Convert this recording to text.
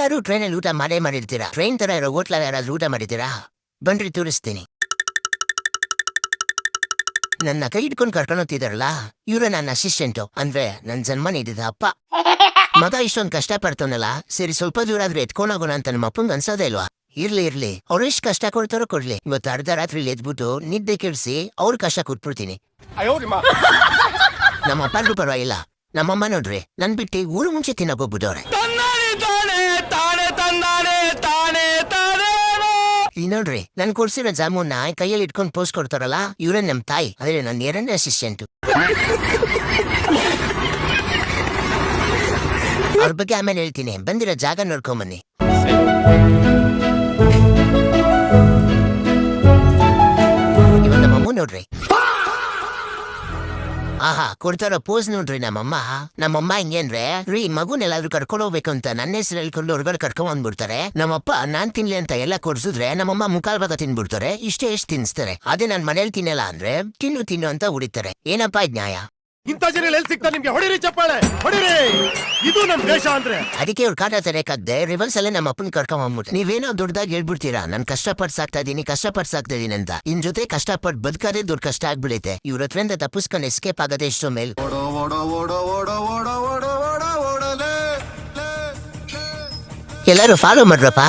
ಎಲ್ಲರೂ ಟ್ರೈನಲ್ಲಿ ಊಟ ಮಾಡೇ ಮಾಡಿರ್ತೀರಾ. ಟ್ರೈನ್ ತರ ಇರೋ ಹೋಟ್ಲ ಯಾರಾದ್ರೂ ಊಟ ಮಾಡಿದ್ದೀರಾ? ಬನ್ರಿ ತೋರಿಸ್ತೀನಿ. ನನ್ನ ಕೈ ಹಿಡ್ಕೊಂಡು ಕರ್ಕೊಂಡು ಹೋಗ್ತಿದಾರಲ್ಲ, ಇವ್ರ ನನ್ನ ಅಸಿಸ್ಟೆಂಟು, ಅಂದ್ರೆ ನನ್ ಜನ್ಮ ನೀಡಿದ ಅಪ್ಪ. ಮಗ ಇಷ್ಟೊಂದು ಕಷ್ಟ ಪಡ್ತವನಲ್ಲ, ಸರಿ ಸ್ವಲ್ಪ ದೂರ ಆದ್ರೂ ಎತ್ಕೊಂಡೋಗೋಣ ಅಂತ ನಮ್ಮ ಅಪ್ಪಂಗ್ ಅನ್ಸೋದೇ ಇಲ್ವಾ? ಇರ್ಲಿ ಅವ್ರು ಎಷ್ಟು ಕಷ್ಟ ಕೊಡ್ತಾರೋ ಕೊಡ್ಲಿ, ಇವತ್ತು ಅರ್ಧ ರಾತ್ರಿ ಎದ್ಬಿಟ್ಟು ನಿದ್ದೆ ಕೆಡಿಸಿ ಅವ್ರ ಕಷ್ಟ ಕೊಟ್ಬಿಡ್ತೀನಿ. ನಮ್ಮ ಅಪ್ಪಂದ್ರೂ ಪರವಾಗಿಲ್ಲ, ನಮ್ಮಮ್ಮ ನೋಡ್ರಿ ನನ್ ಬಿಟ್ಟು ಊರು ಮುಂಚೆ ತಿನ್ನೋಗ್ಬಿಟ್ಟವ್ರೆ. ಈ ನೋಡ್ರಿ ನನ್ ಕೊಡ್ಸಿರೋ ಜಾಮೂನ್ನ ಕೈಯಲ್ಲಿ ಇಟ್ಕೊಂಡು ಪೋಸ್ ಕೊಡ್ತಾರಲ್ಲ, ಇವ್ರೇ ನಮ್ ತಾಯಿ, ಅದೇ ನನ್ನ ಎರಡನೇ ಅಸಿಸ್ಟೆಂಟು. ಅವ್ರ ಬಗ್ಗೆ ಆಮೇಲೆ ಹೇಳ್ತೀನಿ, ಬಂದಿರೋ ಜಾಗ ನೋಡ್ಕೊಂಬನ್ನಿ. ಇವಾಗ ನಮ್ಮಮ್ಮ ನೋಡ್ರಿ, ಆಹಾ ಕೊಡ್ತಾರೋ ಪೋಸ್ ನೋಡ್ರಿ. ನಮ್ಮಮ್ಮ ಹಿಂಗೇನ್ರೆ, ರೀ ಮಗುನೆಲ್ಲಾದ್ರೂ ಕರ್ಕೊಂಡು ಹೋಗ್ಬೇಕು ಅಂತ ನನ್ನ ಹೆಸರು ಹೇಳ್ಕೊಂಡು ಹೊರಗಡೆ ಕರ್ಕೊಂಡ್ ಬಂದ್ಬಿಡ್ತಾರೆ. ನಮ್ಮಪ್ಪ ನಾನ್ ತಿನ್ಲಿ ಅಂತ ಎಲ್ಲ ಕೊಡ್ಸಿದ್ರೆ ನಮ್ಮಮ್ಮ ಮುಕ್ಕಾಲ್ ಭಾಗ ತಿನ್ಬಿಡ್ತಾರೆ, ಇಷ್ಟೇ ತಿನ್ಸ್ತಾರೆ. ಅದೇ ನಾನ್ ಮನೇಲಿ ತಿನ್ನಲ್ಲ ಅಂದ್ರೆ ತಿನ್ನು ಅಂತ ಉಡಿತಾರೆ. ಏನಪ್ಪಾ ಇದ್ ನ್ಯಾಯ? ಇಂಥ ಜನ ಎಲ್ಲಿ ಸಿಗ್ತಾರೆ ನಿಮ್ಗೆ? ಹೊಡಿರಿ ಚಪ್ಪಾಳೆ, ಹೊಡಿರಿ. ಇದು ನಮ್ ದೇಶ ಅಂದ್ರೆ. ಅದಕ್ಕೆ ಅವ್ರು ಕಾಟ ತರಕಾಗ್ದೆ ರಿವರ್ಸ್ ಅಲ್ಲೇ ನಮ್ಮ ಅಪ್ಪನ್ ಕರ್ಕೊಂಡ್ ಬಂದ್ಬಿಟ್ಟು, ನೀವೇನೋ ದೊಡ್ಡದಾಗಿ ಹೇಳ್ಬಿಡ್ತೀರಾ ನಾನು ಕಷ್ಟಪಟ್ಟು ಸಾಕ್ತಾ ಇದೀನಿ ಅಂತ. ಇನ್ ಜೊತೆ ಕಷ್ಟಪಟ್ಟು ಬದುಕದೇ ದೊಡ್ಡ ಕಷ್ಟ ಆಗ್ಬಿಡುತ್ತೆ. ಇವ್ರ ಹತ್ರದಿಂದ ತಪ್ಪಿಸ್ಕೊಂಡು ಎಸ್ಕೇಪ್ ಆಗದೆ ಎಷ್ಟೋ ಮೇಲ್. ಎಲ್ಲರೂ ಫಾಲೋ ಮಾಡ್ರಪ್ಪ.